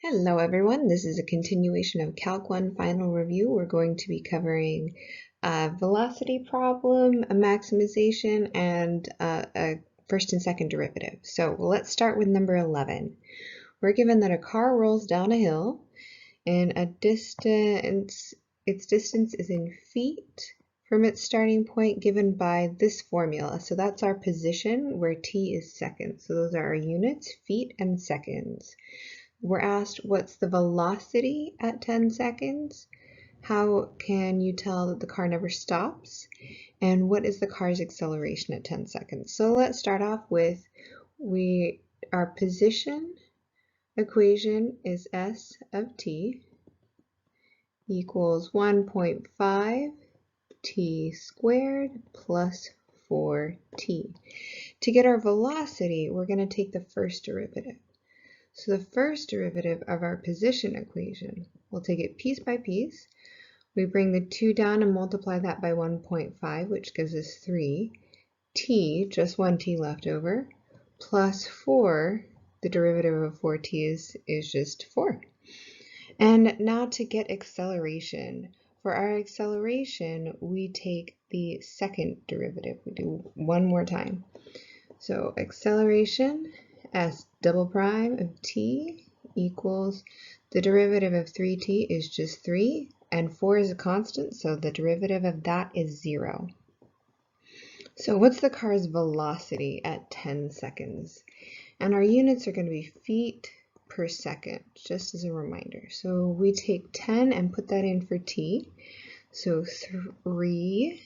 Hello everyone, this is a continuation of Calc 1 final review. We're going to be covering a velocity problem, a maximization, and a first and second derivative. So let's start with number 11. We're given that a car rolls down a hill and its distance is in feet from its starting point given by this formula. So that's our position where t is seconds. So those are our units, feet and seconds. We're asked what's the velocity at 10 seconds? How can you tell that the car never stops? And what is the car's acceleration at 10 seconds? So let's start off with our position equation is s of t equals 1.5 t squared plus 4t. To get our velocity, we're going to take the first derivative. So the first derivative of our position equation, we'll take it piece by piece. We bring the 2 down and multiply that by 1.5, which gives us 3. T, just 1 t left over, plus 4, the derivative of 4t is just 4. And now to get acceleration. For our acceleration, we take the second derivative. We do one more time. So acceleration, s double prime of t equals the derivative of 3t is just 3, and 4 is a constant, so the derivative of that is 0. So what's the car's velocity at 10 seconds? And our units are going to be feet per second, just as a reminder. So we take 10 and put that in for t. So 3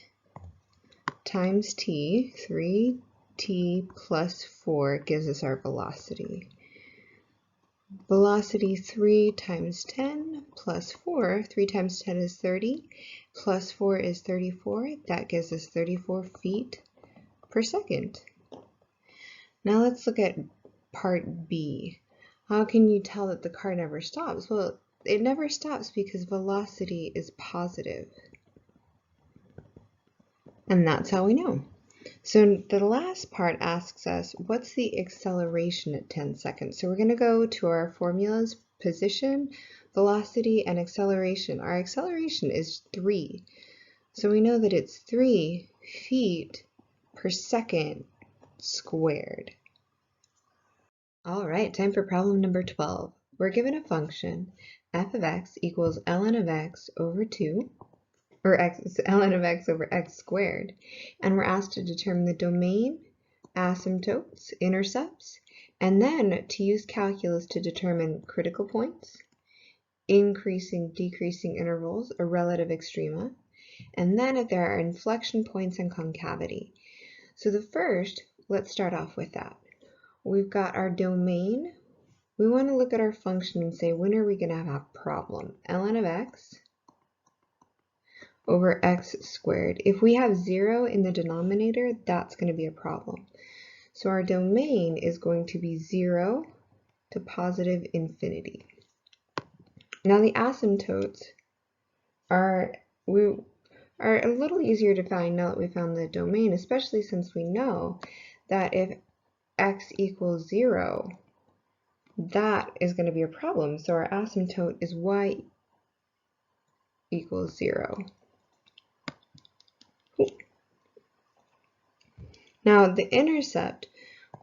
times t, 3t plus 4 gives us our velocity. Velocity 3 times 10 plus 4, 3 times 10 is 30, plus 4 is 34, that gives us 34 feet per second. Now let's look at part B. How can you tell that the car never stops? Well, it never stops because velocity is positive. And that's how we know. So the last part asks us, what's the acceleration at 10 seconds? So we're going to go to our formulas, position, velocity, and acceleration. Our acceleration is 3. So we know that it's 3 feet per second squared. All right, time for problem number 12. We're given a function, f of x equals ln of x over 2, or ln of x over x squared, and we're asked to determine the domain, asymptotes, intercepts, and then to use calculus to determine critical points, increasing, decreasing intervals, or relative extrema, and then if there are inflection points and concavity. So the first, let's start off with that. We've got our domain. We want to look at our function and say, when are we going to have a problem? ln of x over x squared. If we have 0 in the denominator, that's going to be a problem. So our domain is going to be 0 to positive infinity. Now the asymptotes are a little easier to find now that we found the domain, especially since we know that if x equals 0, that is going to be a problem. So our asymptote is y equals 0. Now the intercept,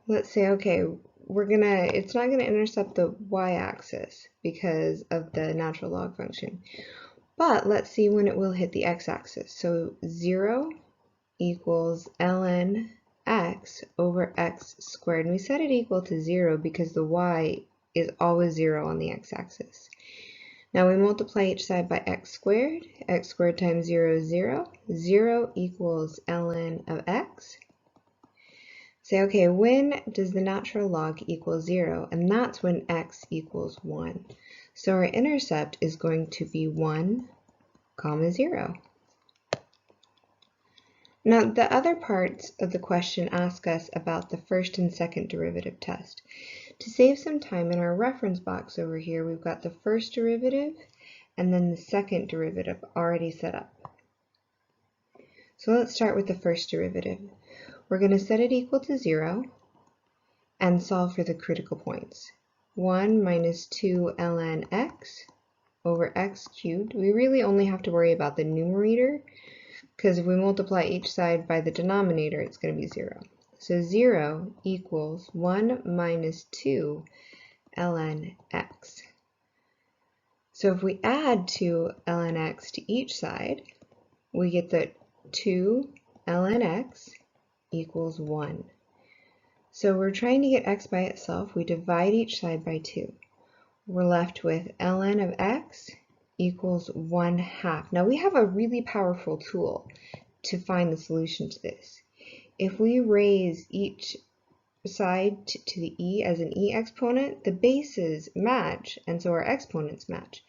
let's say, okay, it's not gonna intercept the y-axis because of the natural log function. But let's see when it will hit the x-axis. So 0 equals ln x over x squared. And we set it equal to 0 because the y is always 0 on the x-axis. Now we multiply each side by x squared times 0 is 0. 0 equals ln of x. Say, okay, when does the natural log equal 0? And that's when x equals 1. So our intercept is going to be 1, 0. Now the other parts of the question ask us about the first and second derivative test. To save some time, in our reference box over here, we've got the first derivative and then the second derivative already set up. So let's start with the first derivative. We're going to set it equal to 0 and solve for the critical points. 1 minus 2 ln x over x cubed. We really only have to worry about the numerator, because if we multiply each side by the denominator, it's going to be 0. So 0 equals 1 minus 2 ln x. So if we add 2 ln x to each side, we get that 2 ln x equals 1. So we're trying to get x by itself. We divide each side by 2. We're left with ln of x equals 1/2. Now we have a really powerful tool to find the solution to this. If we raise each side to the e as an e exponent, the bases match, and so our exponents match.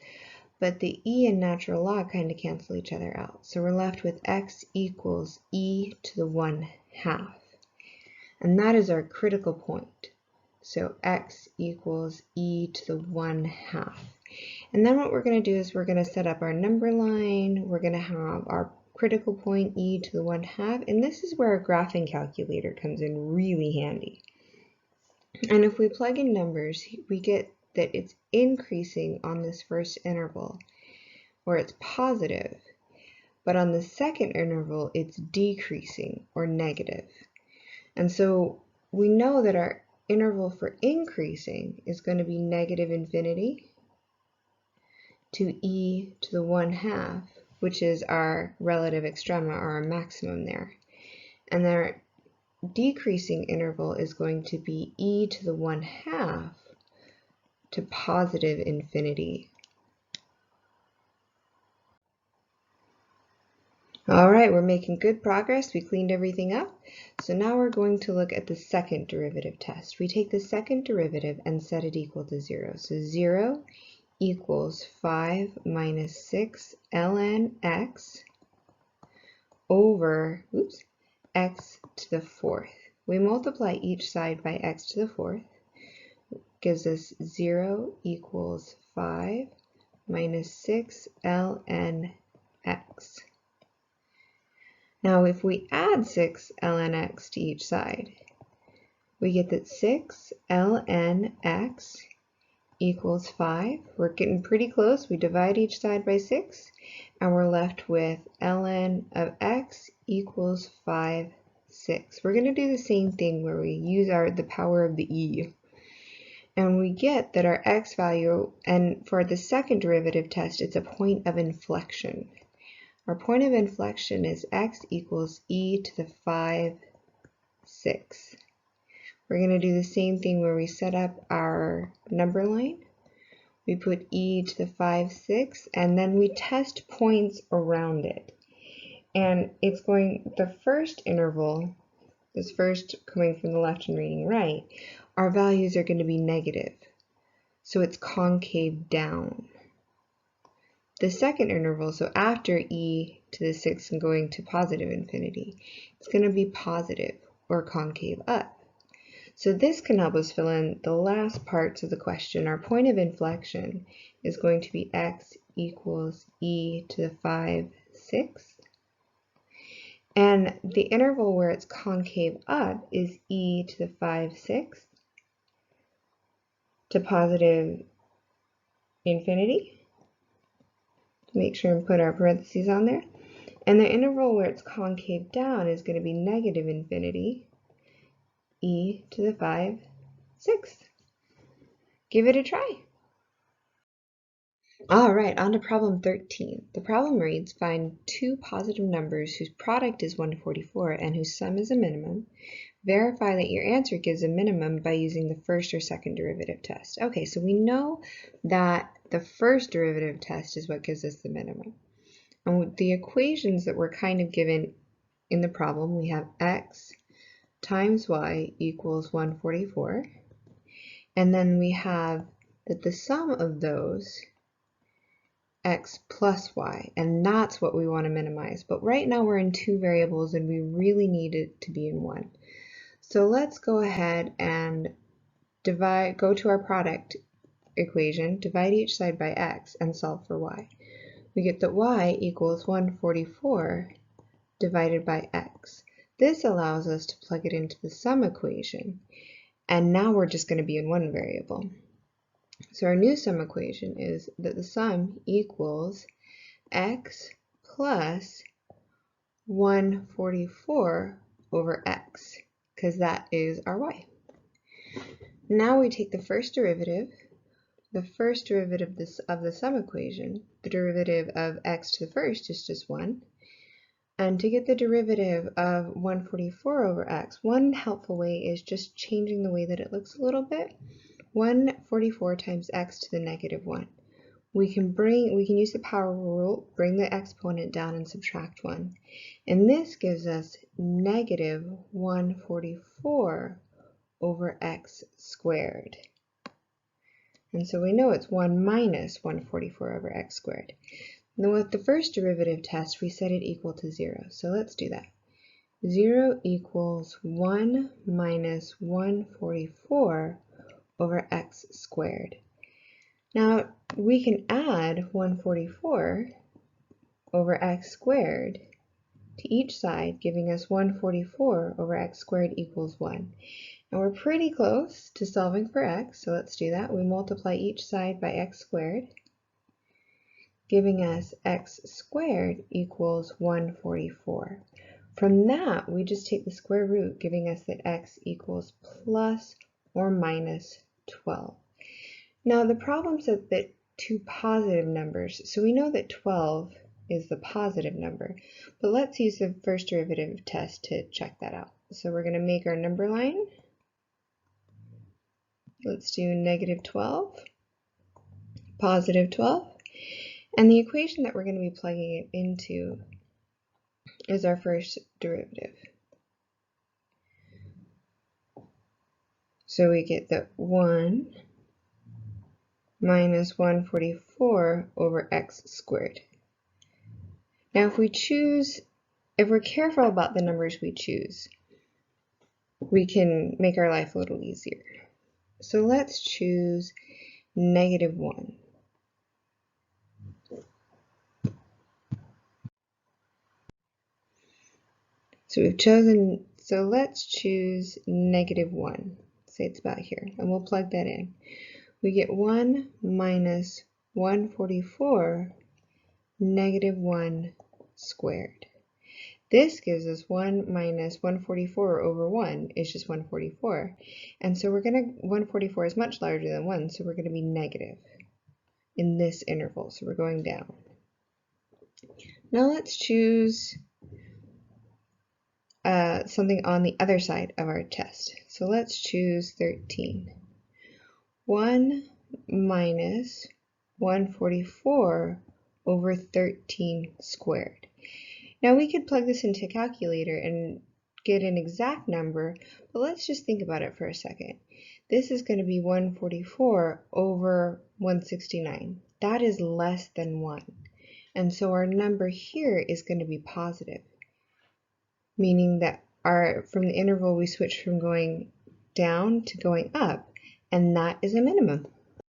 But the e and natural log kind of cancel each other out. So we're left with x equals e to the 1/2. And that is our critical point. So x equals e to the 1/2. And then what we're going to do is we're going to set up our number line. We're going to have our critical point e to the 1/2. And this is where a graphing calculator comes in really handy. And if we plug in numbers, we get that it's increasing on this first interval, or it's positive. But on the second interval, it's decreasing, or negative. And so we know that our interval for increasing is going to be negative infinity to e to the 1/2, which is our relative extrema, or our maximum there. And our decreasing interval is going to be e to the 1/2 to positive infinity. All right, we're making good progress. We cleaned everything up. So now we're going to look at the second derivative test. We take the second derivative and set it equal to 0. So 0 equals 5 minus 6 ln x over, x to the 4th. We multiply each side by x to the 4th. Gives us 0 equals 5 minus 6 ln x. Now if we add 6 ln x to each side, we get that 6 ln x equals 5. We're getting pretty close. We divide each side by 6, and we're left with ln of x equals 5/6. We're going to do the same thing where we use the power of the e. And we get that our x value, and for the second derivative test, it's a point of inflection. Our point of inflection is x equals e to the 5/6. We're going to do the same thing where we set up our number line. We put e to the 5/6, and then we test points around it. And it's going, the first interval, this first coming from the left and reading right, our values are going to be negative. So it's concave down. The second interval, so after e to the 6 and going to positive infinity, it's going to be positive, or concave up. So this can help us fill in the last parts of the question. Our point of inflection is going to be x equals e to the 5/6. And the interval where it's concave up is e to the 5/6 to positive infinity. Make sure and put our parentheses on there. And the interval where it's concave down is going to be negative infinity, e to the 5/6. Give it a try. All right, on to problem 13. The problem reads, find two positive numbers whose product is 144 and whose sum is a minimum. Verify that your answer gives a minimum by using the first or second derivative test. Okay, so we know that the first derivative test is what gives us the minimum. And with the equations that were kind of given in the problem, we have x times y equals 144. And then we have that the sum of those, x plus y, and that's what we want to minimize. But right now we're in two variables and we really need it to be in one. So let's go ahead and go to our product equation, divide each side by x, and solve for y. We get that y equals 144 divided by x. This allows us to plug it into the sum equation, and now we're just going to be in one variable. So our new sum equation is that the sum equals x plus 144 over x, because that is our y. Now we take the first derivative. The first derivative of the sum equation, the derivative of x to the first is just 1. And to get the derivative of 144 over x, one helpful way is just changing the way that it looks a little bit. 144 times x to the negative 1. We can use the power rule, bring the exponent down and subtract 1. And this gives us negative 144 over x squared. And so we know it's 1 minus 144 over x squared. Now with the first derivative test, we set it equal to 0. So let's do that. 0 equals 1 minus 144 over x squared. Now we can add 144 over x squared to each side, giving us 144 over x squared equals 1. And we're pretty close to solving for x, so let's do that. We multiply each side by x squared, giving us x squared equals 144. From that, we just take the square root, giving us that x equals plus or minus 12. Now the problem says that two positive numbers, so we know that 12 is the positive number, but let's use the first derivative test to check that out. So we're going to make our number line. Let's do negative 12, positive 12, and the equation that we're going to be plugging it into is our first derivative. So we get that 1 minus 144 over x squared. Now if we're careful about the numbers we choose, we can make our life a little easier. So let's choose negative 1. So let's choose negative 1. Say it's about here, and we'll plug that in. We get 1 minus 144 negative 1 squared. This gives us 1 minus 144 over 1 is just 144. And so 144 is much larger than 1, so we're going to be negative in this interval. So we're going down. Now let's choose something on the other side of our test. So let's choose 13. 1 minus 144 over 13 squared. Now we could plug this into a calculator and get an exact number, but let's just think about it for a second. This is going to be 144 over 169. That is less than 1. And so our number here is going to be positive, meaning that from the interval we switch from going down to going up, and that is a minimum.